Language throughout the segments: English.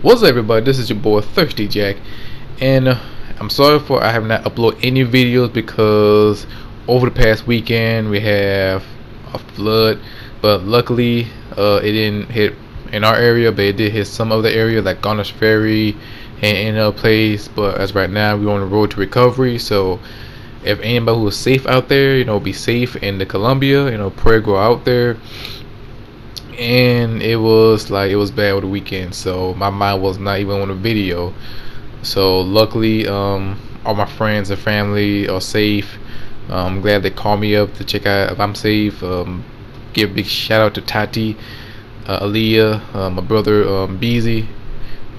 What's up, everybody? This is your boy Thirsty Jack, and I'm sorry for I have not uploaded any videos because over the past weekend we have a flood, but luckily it didn't hit in our area, but it did hit some other area like Garnish Ferry and in a place. But as right now, we're on the road to recovery. So if anybody who is safe out there, be safe in the Columbia. Pray go out there. And it was bad over the weekend, so my mind was not even on the video. So luckily all my friends and family are safe. I'm glad they called me up to check out if I'm safe. Give a big shout out to Tati, Aaliyah, my brother Beezy,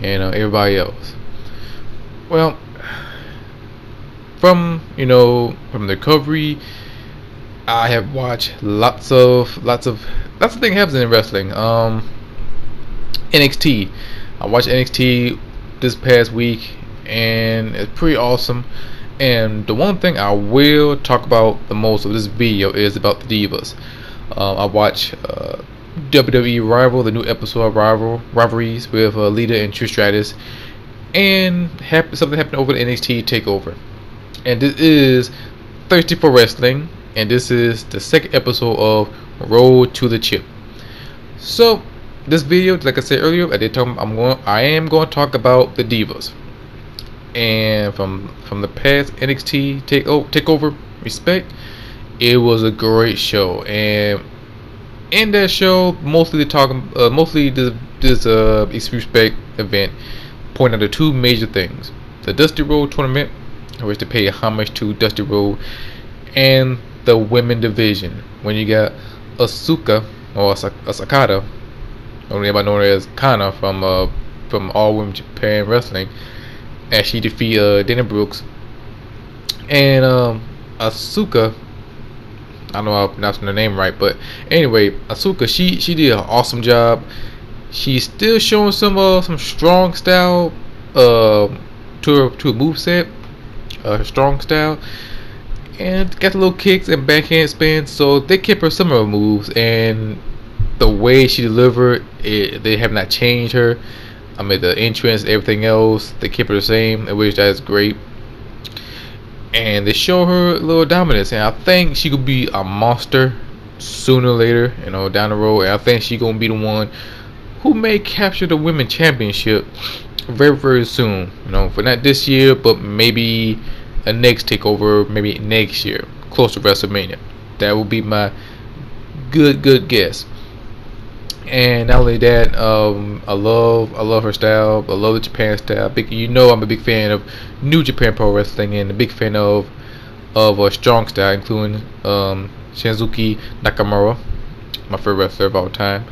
and everybody else. Well, from the recovery, I have watched lots of things happen in wrestling. NXT. I watched NXT this past week, and it's pretty awesome. And the one thing I will talk about the most of this video is about the Divas. I watched WWE Rival, the new episode of Rivalries with Lita and Trish Stratus, and something happened over the NXT Takeover. And this is Thirsty for Wrestling, and this is the second episode of Road to the Chip. So this video, like I said earlier, I am going to talk about the Divas, and from the past NXT takeover respect, it was a great show. And in that show, mostly this respect event pointed out the two major things: the Dusty Road tournament, which to pay homage to Dusty Road, and the women division, when you got Asuka or Asakata, or everybody known as Kana from All Women Japan Wrestling, as she defeated Dana Brooks. And Asuka, I don't know if I'm pronouncing her name right, but anyway, Asuka, she did an awesome job. She's still showing some strong style to her moveset, her strong style, and got the little kicks and backhand spins. So they kept her some of her moves, and the way she delivered it, they have not changed her. I mean, the entrance, everything else, they kept her the same, which that is great. And they show her a little dominance, and I think she could be a monster sooner or later, down the road. And I think she gonna be the one who may capture the women's championship very, very soon. For not this year, but maybe a next takeover, maybe next year, close to WrestleMania. That would be my good guess. And not only that, I love her style. I love the Japan style. I'm a big fan of New Japan Pro Wrestling, and a big fan of a strong style, including Shinsuke Nakamura, my favorite wrestler of all time.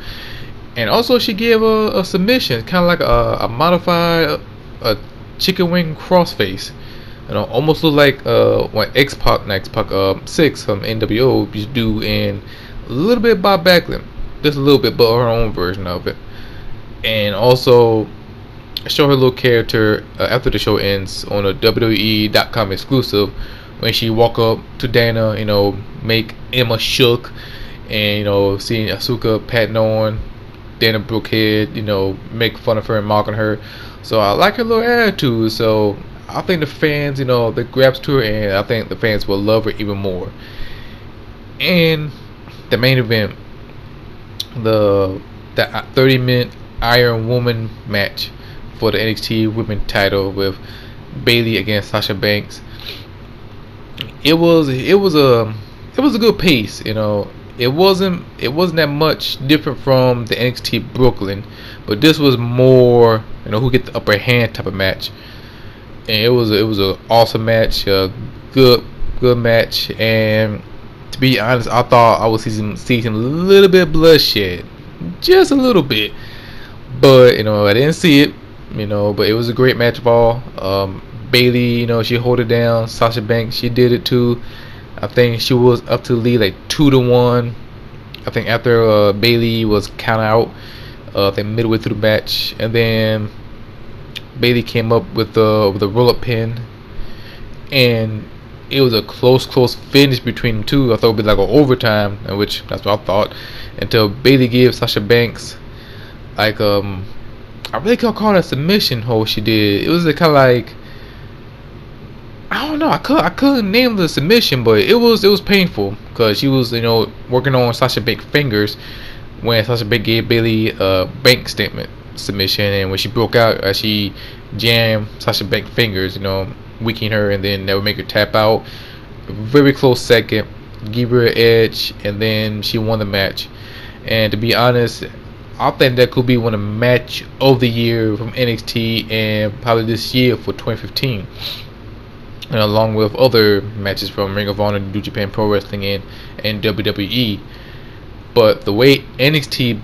And also, she gave a submission, kind of like a modified chicken wing crossface. Almost look like what X-Pac 6 from NWO used to do, and a little bit Bob Backlund, just a little bit, but her own version of it. And also show her little character after the show ends on a WWE.com exclusive, when she walk up to Dana, make Emma shook, and seeing Asuka patting on Dana Brooke head, make fun of her and mocking her. So I like her little attitude. So I think the fans, they grabs to her, and I think the fans will love her even more. And the main event, the 30-minute Iron Woman match for the NXT Women title with Bayley against Sasha Banks. It was a good pace. It wasn't that much different from the NXT Brooklyn, but this was more who get the upper hand type of match. And it was an awesome match, a good match. And to be honest, I thought I would see some little bit of bloodshed, just a little bit, but I didn't see it. But it was a great match of all. Bayley, she hold it down. Sasha Banks, she did it too. I think she was up to the lead like 2-1. I think after Bayley was counted out, I think midway through the match, and then Bayley came up with the roll-up pin, and it was a close finish between the two. I thought it would be like an overtime, which that's what I thought, until Bayley gave Sasha Banks like I really can't call that submission hold she did. It was kind of like, I don't know. I couldn't name the submission, but it was painful because she was working on Sasha Banks' fingers when Sasha Banks gave Bayley a bank statement submission, and when she broke out, she jammed Sasha Banks' fingers, weakening her, and then that would make her tap out. Very close second, give her an edge, and then she won the match. And to be honest, I think that could be one of the match of the year from NXT and probably this year for 2015. And along with other matches from Ring of Honor, New Japan Pro Wrestling, and WWE. But the way NXT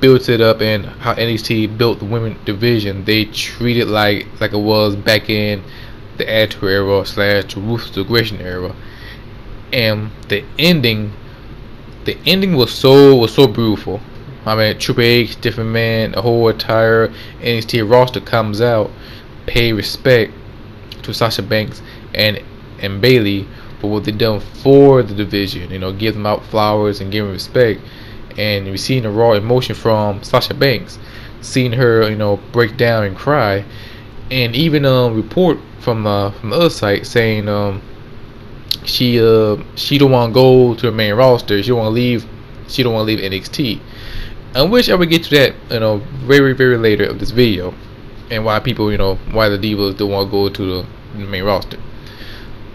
built it up and how NXT built the women's division, they treat it like it was back in the Attitude Era / the Ruthless Aggression era. And the ending was so beautiful. I mean, Triple H, different man, the whole entire NXT roster comes out, pay respect to Sasha Banks and Bayley for what they done for the division. Give them out flowers and give them respect. And we seen the raw emotion from Sasha Banks, seeing her, break down and cry, and even report from the other site saying she don't want to go to the main roster. She don't want to leave NXT. I wish I would get to that, very, very later of this video, and why people, why the Divas don't want to go to the main roster.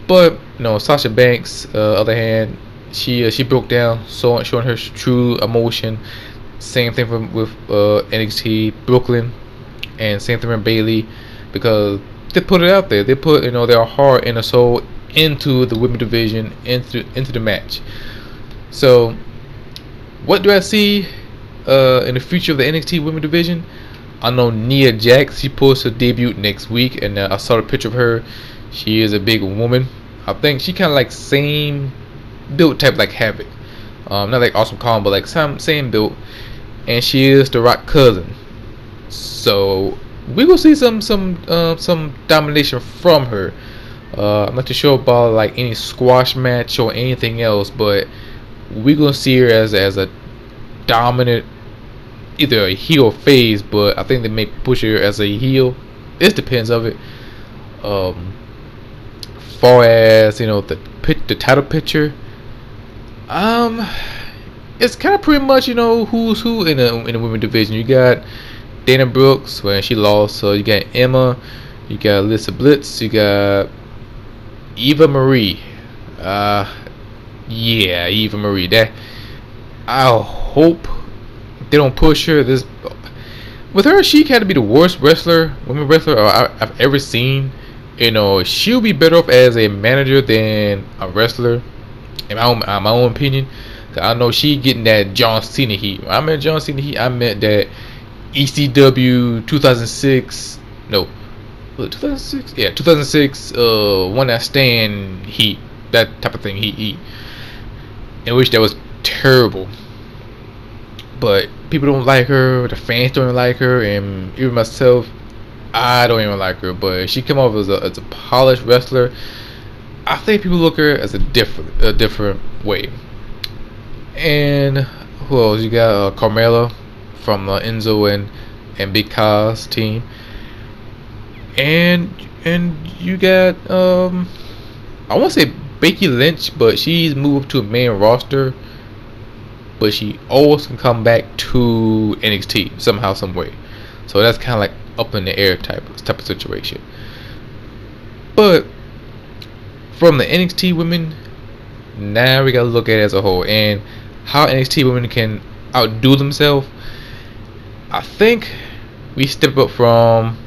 But Sasha Banks, other hand, she broke down, showing her true emotion. Same thing with NXT Brooklyn, and same thing with Bayley, because they put it out there. They put their heart and their soul into the women's division, into the match. So, what do I see in the future of the NXT women's division? I know Nia Jax, she posts her debut next week, and I saw a picture of her. She is a big woman. I think she kind of like same build type like Havoc, not like Awesome Kong, but like same build, and she is the Rock cousin. So we will see some domination from her. I'm not too sure about like any squash match or anything else, but we're gonna see her as a dominant, either a heel or face, but I think they may push her as a heel. It depends of it. Far as the title picture, it's kind of pretty much who's who in the women's division. You got Dana Brooks when she lost, so you got Emma, you got Alyssa Blitz, you got Eva Marie. Yeah, Eva Marie. That I hope they don't push her. This with her, she had to be the worst women wrestler I've ever seen. She'll be better off as a manager than a wrestler, in my own opinion. Cause I know she getting that John Cena heat. When I meant John Cena heat, I meant that ECW 2006. No, was it 2006? Yeah, 2006. One Night Stand heat. That type of thing. Heat. In which that was terrible. But people don't like her. The fans don't like her, and even myself, I don't even like her. But she came off as a polished wrestler. I think people look at her as a different way. And who else? You got Carmella from Enzo and Big Kaz team, and you got I won't say Becky Lynch, but she's moved to a main roster. But she always can come back to NXT somehow, some way. So that's kind of like up in the air type of situation. But from the NXT women, now we gotta look at it as a whole and how NXT women can outdo themselves. I think we step up from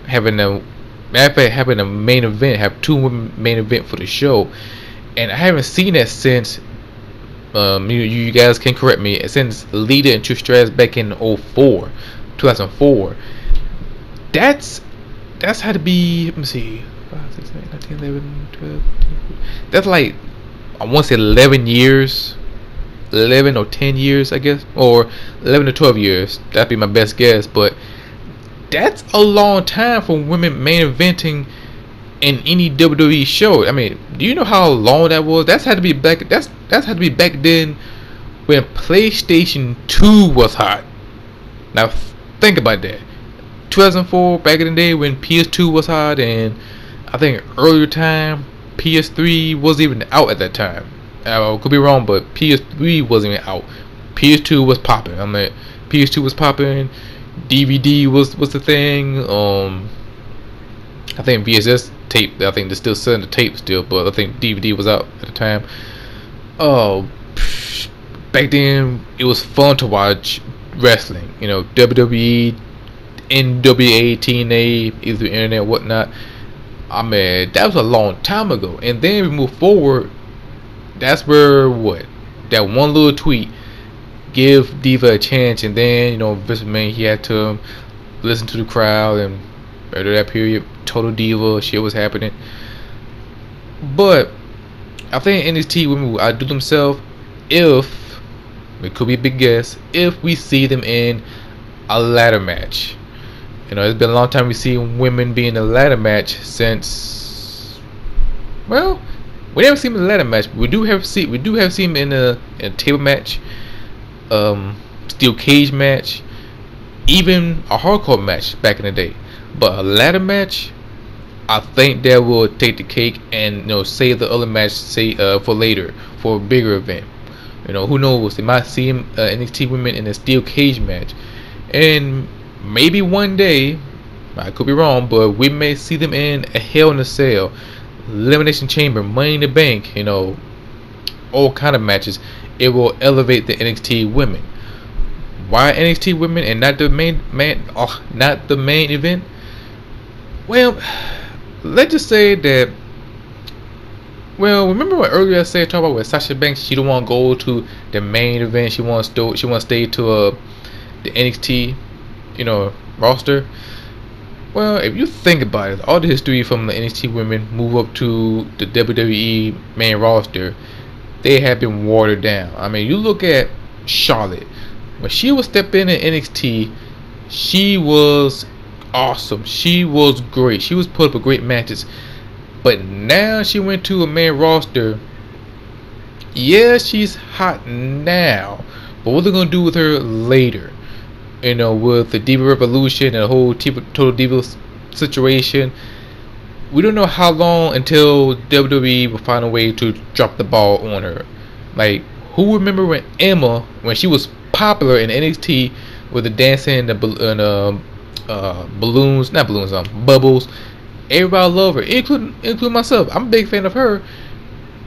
having a main event, have two women main event for the show, and I haven't seen that since. You guys can correct me. Since Lita and Trish Stratus back in 2004. That's had to be. Let me see. 5, 6, 7, 8, 9, 10, 11, 12. That's like, I want to say 11 years, 11 or 10 years, I guess, or 11 to 12 years. That'd be my best guess. But that's a long time for women main eventing in any WWE show. I mean, do you know how long that was? That's had to be back then when PlayStation 2 was hot. Now think about that. 2004, back in the day when PS2 was hot, and I think earlier time PS3 wasn't even out at that time. I could be wrong, but PS3 wasn't even out. PS2 was popping. I mean, PS2 was popping. DVD was the thing. I think VHS tape. I think they're still selling the tape still, but I think DVD was out at the time. Oh, back then it was fun to watch wrestling. You know, WWE, NWA, TNA, either the internet or whatnot. I mean, that was a long time ago. And then we move forward. That's where that one little tweet give Diva a chance, and then Vince McMahon, he had to listen to the crowd, and after that period, total Diva shit was happening. But I think NXT women will outdo themselves if, it could be a big guess, if we see them in a ladder match. It's been a long time we see women be in a ladder match since, well, we never seen them in a ladder match. We do have seen them in a table match, steel cage match, even a hardcore match back in the day. But a ladder match, I think that will take the cake and save the other match for later, for a bigger event. Who knows? They might see NXT women in a steel cage match, and maybe one day, I could be wrong, but we may see them in a Hell in a Cell, Elimination Chamber, Money in the Bank, all kind of matches. It will elevate the NXT women. Why NXT women and not the not the main event? Well, let's just say that. Well, remember what earlier I said, talk about with Sasha Banks? She don't want to go to the main event. She wants to stay to the NXT, roster. Well, if you think about it, all the history from the NXT women move up to the WWE main roster, they have been watered down. I mean, you look at Charlotte. When she was stepping in NXT, she was awesome. She was great. She was put up great matches. But now she went to a main roster. Yeah, she's hot now. But what they're going to do with her later? With the Diva Revolution and the whole Total Diva situation. We don't know how long until WWE will find a way to drop the ball on her. Like, who remember when Emma, when she was popular in NXT with the dancing and the balloons, not balloons, bubbles. Everybody loved her, including myself. I'm a big fan of her.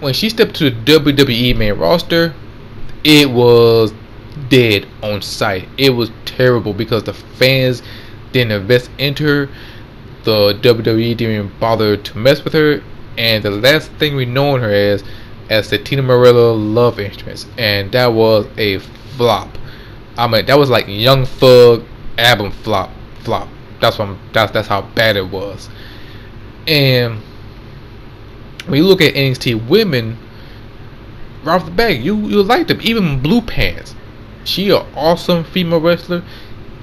When she stepped to the WWE main roster, it was dead on sight. It was terrible because the fans didn't invest into her. The WWE didn't even bother to mess with her, and the last thing we know her as the Tina Morella love interest, and that was a flop. I mean, that was like Young Thug album flop. That's how bad it was. And when you look at NXT women, right off the bat, you like them. Even Blue Pants, she an awesome female wrestler.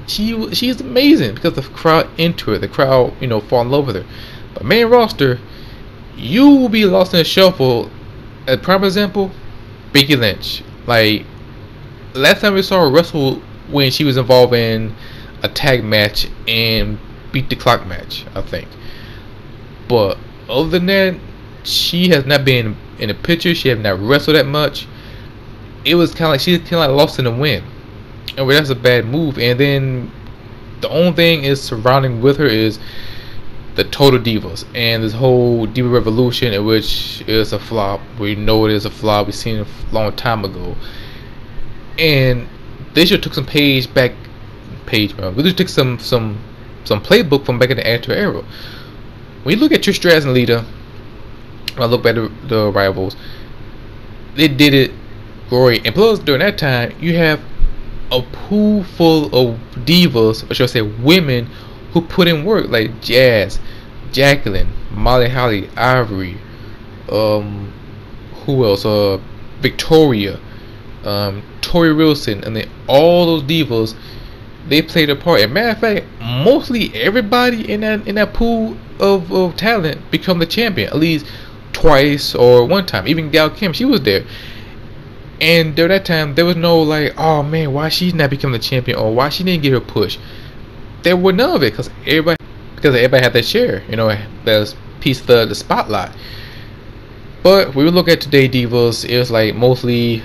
She's amazing because the crowd into it. The crowd, fall in love with her. But main roster, you will be lost in the shuffle. A prime example, Becky Lynch. Like, last time we saw her wrestle when she was involved in a tag match and beat the clock match, I think. But other than that, she has not been in the picture. She has not wrestled that much. It was kind of like she's kind of like lost in the wind, and that's a bad move. And then the only thing is surrounding with her is the Total Divas and this whole Diva Revolution, in which is a flop. We know it is a flop. We've seen it a long time ago, and they should have took some we just took some playbook from back in the Attitude Era. When you look at Trish Stratus and Lita, when I look back at the rivals, they did it great. And plus, during that time, you have a pool full of divas, or should I say women, who put in work, like Jazz, Jacqueline, Molly Holly, Ivory, who else? Victoria, Tori Wilson, and then all those divas, they played a part. As a matter of fact, mostly everybody in that pool of talent become the champion at least twice or one time. Even Gal Kim, she was there. And during that time, there was no like, oh man, why she's not becoming the champion, or why she didn't get her push. there were none of it because everybody had their share. There's piece of the spotlight. But when we look at today divas, it was like mostly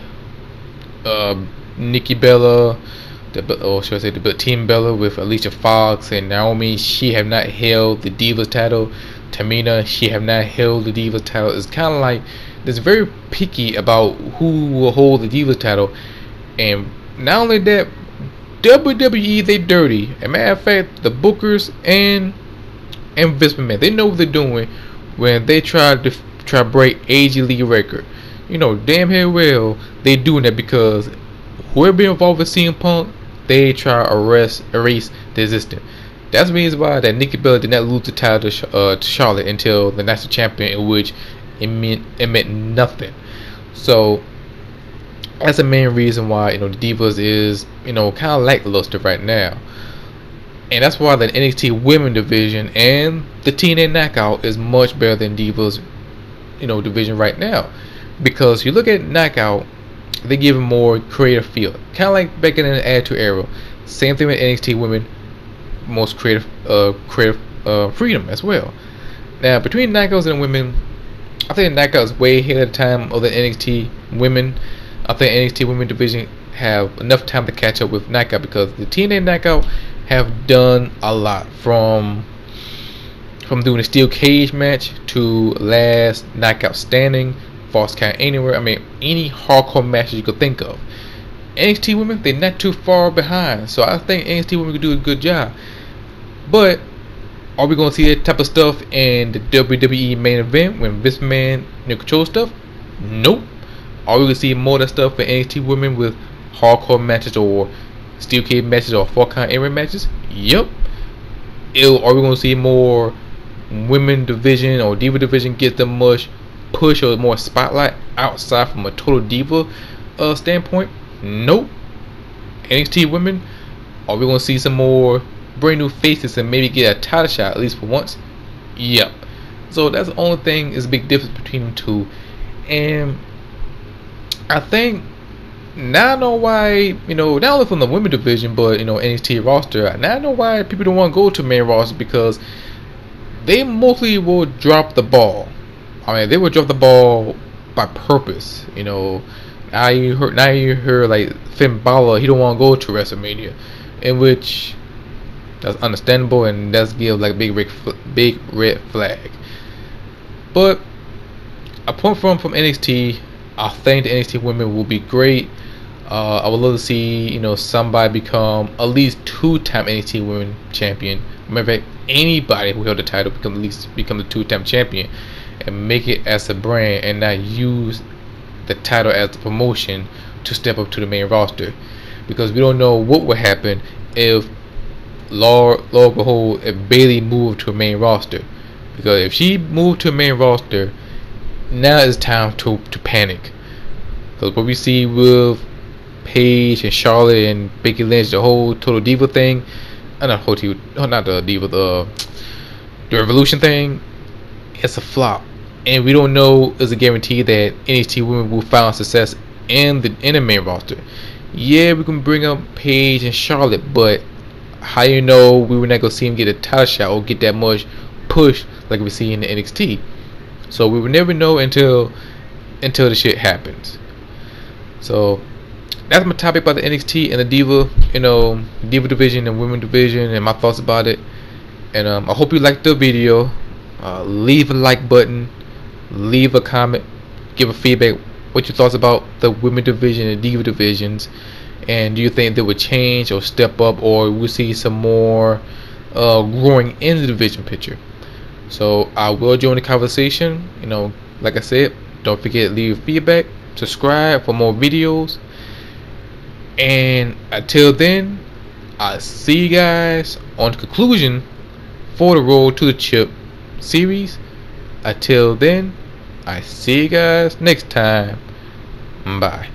Nikki Bella, or should I say the Team Bella with Alicia Fox and Naomi. She have not held the Divas title. Tamina, she have not held the Divas title. It's kind of like it's very picky about who will hold the Divas title. And not only that, WWE, they dirty. As a matter of fact, the bookers and Vince McMahon, they know what they're doing when they try to break AJ Lee record. Damn hell well they doing that, because whoever involved with CM Punk, they try to erase the existence. That's the reason why that Nikki Bella did not lose the title to Charlotte until the national champion, in which it meant nothing. So that's the main reason why the Divas is kind of lackluster right now, and that's why the NXT Women division and the TNA Knockout is much better than Divas division right now, because you look at Knockout, they give a more creative feel, kind of like back in the Attitude Era. Same thing with NXT Women, most creative freedom as well. Now between Knockouts and Women, I think Knockout is way ahead of the time of the NXT Women. I think NXT Women division have enough time to catch up with Knockout, because the TNA Knockout have done a lot, from doing a steel cage match to last Knockout standing, false count anywhere. I mean, any hardcore matches you could think of. NXT Women, they're not too far behind, so I think NXT Women could do a good job. But are we going to see that type of stuff in the WWE main event when Vince McMahon controls stuff? Nope. Are we going to see more of that stuff in NXT Women with hardcore matches or steel cage matches or false count anywhere matches? Yep. Are we going to see more women division or diva division get the much push or more spotlight outside from a total diva standpoint? Nope. NXT Women, are we going to see some more brand new faces and maybe get a title shot at least for once? Yep. So that's the only thing, is a big difference between the two. And I think now I know why, not only from the women division, but NXT roster, now I know why people don't want to go to main roster, because they mostly will drop the ball. I mean, they will drop the ball by purpose. Now you heard like Finn Balor, he don't want to go to WrestleMania, in which that's understandable, and that's give like big red flag. But a point from NXT, I think the NXT women will be great. I would love to see somebody become at least 2-time NXT Women Champion. Matter of fact, anybody who held the title become the 2-time champion, and make it as a brand and not use the title as the promotion to step up to the main roster, because we don't know what will happen if if Bayley moved to a main roster. Because if she moved to a main roster, now it's time to panic. Because what we see with Paige and Charlotte and Becky Lynch, the whole total diva thing, not the diva, the Revolution thing, it's a flop. And we don't know is a guarantee that NXT Women will find success in the main roster. Yeah, we can bring up Paige and Charlotte, but how we were not gonna see them get a title shot or get that much push like we see in the NXT? So we will never know until the shit happens. So that's my topic about the NXT and the diva, diva division and women division, and my thoughts about it. And I hope you liked the video. Leave a like button, leave a comment, give a feedback what your thoughts about the women division and diva divisions, and do you think they would change or step up, or we'll see some more growing in the division picture. So I will join the conversation. Like I said, don't forget to leave feedback, subscribe for more videos, and until then, I'll see you guys on the conclusion for the Road to the Chip series. Until then, I see you guys next time. Bye.